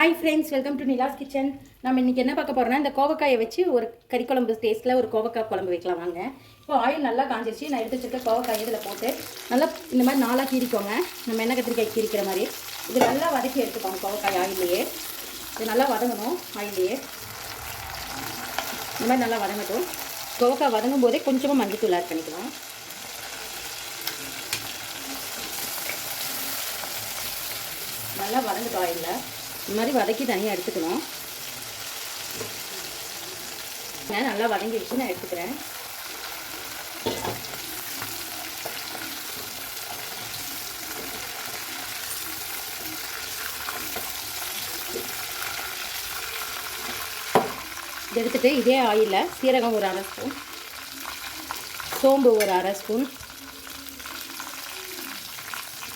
Hi friends, welcome to Nila's kitchen. நம்ம இன்றைக்கி என்ன பார்க்க போகிறோம்னா, இந்த கோவக்காயை வச்சு ஒரு கறி குழம்பு டேஸ்ட்டில் ஒரு கோவக்காய் குழம்பு வைக்கலாம் வாங்க. இப்போ ஆயில் நல்லா காஞ்சிச்சு. நான் எடுத்து வச்சுருக்க கோவக்காய் இதில் போட்டு நல்லா இந்த மாதிரி நாளாக கீறிக்கோங்க. நம்ம எண்ணெய் கத்திரிக்காய் கீரிக்கிற மாதிரி இது நல்லா வதக்கி எடுத்துக்கோங்க. கோவக்காய் ஆயிலையே இது நல்லா வதங்கணும். ஆயிலையே இந்த மாதிரி நல்லா வதங்கட்டும். கோவக்காய் வதங்கும் போதே கொஞ்சமாக மஞ்சள் ஆட் பண்ணிக்கலாம். நல்லா வதங்கட்டும். ஆயிலில் இந்த மாதிரி வதக்கி தனியாக எடுத்துக்கணும். நல்லா வதங்கி வச்சு நான் எடுத்துக்கிறேன். எடுத்துகிட்டு இதே ஆயிலில் சீரகம் ஒரு அரை ஸ்பூன், சோம்பு ஒரு அரை ஸ்பூன்,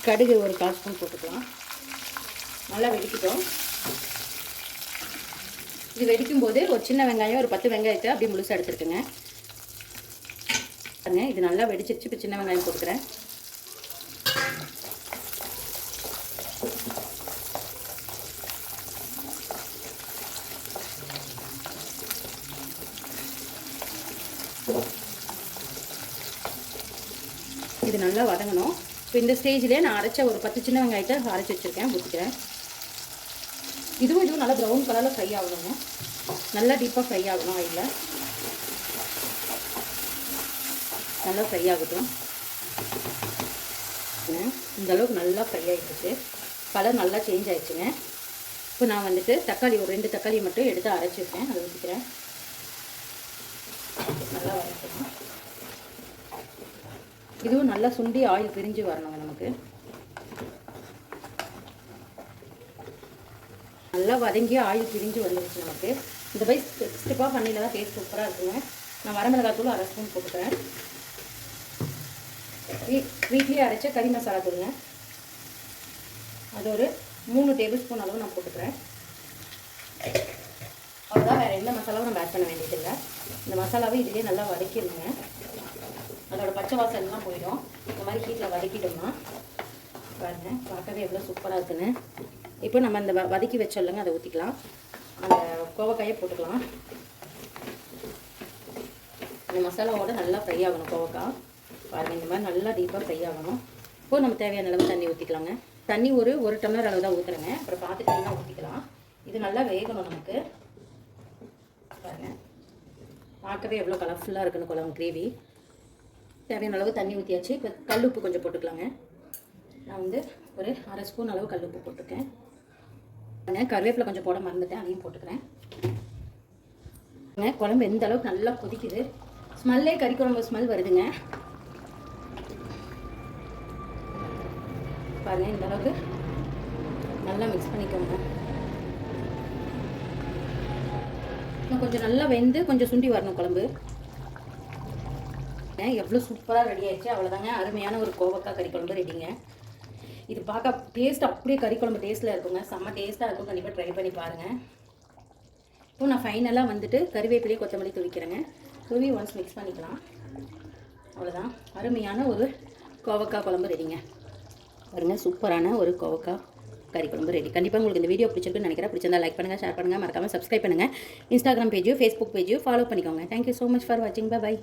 கடுகு ஒரு 1/4 ஸ்பூன் போட்டுக்கலாம். நல்லா வெடிக்கிட்டோம். இது வெடிக்கும் போது ஒரு சின்ன வெங்காயம் ஒரு 10 வெங்காயத்தை அப்படியே முழுசாக எடுத்துருக்குங்க. இது நல்லா வெடிச்சிருச்சு. இப்போ சின்ன வெங்காயம் போட்டுக்கிறேன். இது நல்லா வதங்கணும். இப்போ இந்த ஸ்டேஜ்லேயே நான் அரைச்ச ஒரு 10 சின்ன வெங்காயத்தை அரைச்சி வச்சுருக்கேன், ஊற்றிக்கிறேன். இதுவும் நல்லா ப்ரௌன் கலரில் ஃப்ரை ஆகணுங்க. நல்லா டீப்பாக ஃப்ரை ஆகணும். ஆயிலில் நல்லா ஃப்ரை ஆகட்டும். இந்த அளவுக்கு நல்லா ஃப்ரை ஆகிடுச்சு. கலர் நல்லா சேஞ்ச் ஆகிடுச்சுங்க. இப்போ நான் வந்துட்டு தக்காளி ஒரு 2 தக்காளி மட்டும் எடுத்து அரைச்சிருக்கேன், அதை ஊற்றிக்கிறேன். நல்லா வதக்கணும். இதுவும் நல்லா சுண்டி ஆயில் பிரிஞ்சு வரணுங்க. நமக்கு நல்லா வதங்கி ஆயில் பிரிஞ்சு வந்துடுச்சு. நமக்கு இந்த பை ஸ்டெப்பாக பண்ணியில் தான் டேஸ்ட் சூப்பராக இருக்குங்க. நான் வரமிளகாத்தூள் அரை ஸ்பூன் போட்டுக்கிறேன். வீட்லேயே அரைச்ச கறி மசாலா தூளுங்க, அது ஒரு 3 டேபிள் ஸ்பூன் அளவு நான் போட்டுக்கிறேன். அவ்வளோதான், வேறு எந்த மசாலாவும் நம்ம ஆட் பண்ண வேண்டியதில்லை. இந்த மசாலாவை இதிலே நல்லா வதக்கிடுங்க. அதோட பச்சை வாசல்லாம் போயிடும். இந்த மாதிரி ஹீட்டில் வதக்கிட்டோம்னா பாருங்கள், பார்க்கவே எவ்வளோ சூப்பராக இருக்குன்னு. இப்போ நம்ம அந்த வதக்கி வச்சோம்லங்க, அதை ஊற்றிக்கலாம். அந்த கோவக்காயை போட்டுக்கலாம். இந்த மசாலாவோட நல்லா ஃப்ரை ஆகணும் கோவக்காய். பாருங்கள், இந்த மாதிரி நல்லா டீப்பாக ஃப்ரை ஆகணும். இப்போது நம்ம தேவையான அளவு தண்ணி ஊற்றிக்கலாங்க. தண்ணி ஒரு டம்ளர் அளவு தான் ஊற்றுறேங்க. அப்புறம் பார்த்துட்டு தான் ஊற்றிக்கலாம். இது நல்லா வேகணும் நமக்கு. பாருங்கள், பார்க்கவே எவ்வளோ கலர்ஃபுல்லாக இருக்குன்னு குழம்பு கிரேவி. தேவையான அளவு தண்ணி ஊற்றியாச்சு. இப்போ கல் உப்பு கொஞ்சம் போட்டுக்கலாங்க. நான் வந்து ஒரு அரை ஸ்பூன் அளவு கல் உப்பு போட்டிருக்கேன். கருவேப்பிலை கொஞ்சம் போட மறந்துட்டேன், அதையும் போட்டுக்கிறேன். குழம்பு எந்த அளவுக்கு நல்லா கொதிக்குது. ஸ்மெல்லே கறி குழம்பு ஸ்மெல் வருதுங்க. பாருங்க, இந்த அளவுக்கு நல்லா மிக்ஸ் பண்ணிக்கோங்க. கொஞ்சம் நல்லா வெந்து கொஞ்சம் சுண்டி வரணும் குழம்பு. எவ்வளோ சூப்பராக ரெடி ஆயிடுச்சு. அவ்வளோதாங்க, அருமையான ஒரு கோவக்காய் கறி குழம்பு ரெடிங்க. இது பார்க்க டேஸ்ட் அப்படியே கறி குழம்பு டேஸ்ட்டில் இருக்குங்க. செம்ம டேஸ்ட்டாக இருக்கும். கண்டிப்பாக ட்ரை பண்ணி பாருங்கள். இப்போ நான் ஃபைனலாக வந்துட்டு கறிவேப்பிலையே கொத்தமல்லி துவிக்கிறேங்க. துவி ஒன்ஸ் மிக்ஸ் பண்ணிக்கலாம். அவ்வளோதான், அருமையான ஒரு கோவக்காய் குழம்பு ரெடிங்க. பாருங்கள், சூப்பரான ஒரு கோவக்காய் கறி குழம்பு ரெடி. கண்டிப்பாக உங்களுக்கு இந்த வீடியோ பிடிச்சிருக்குன்னு நினைக்கிறேன். பிடிச்சிருந்தா லைக் பண்ணுங்கள், ஷேர் பண்ணுங்கள், மறக்காமல் சப்ஸ்கிரைப் பண்ணுங்கள். இன்ஸ்டாகிராம் பேஜையும் ஃபேஸ்புக் பேஜையும் ஃபாலோ பண்ணிக்கோங்க. தேங்க்யூ ஸோ மச் ஃபார் வாட்சிங். பை.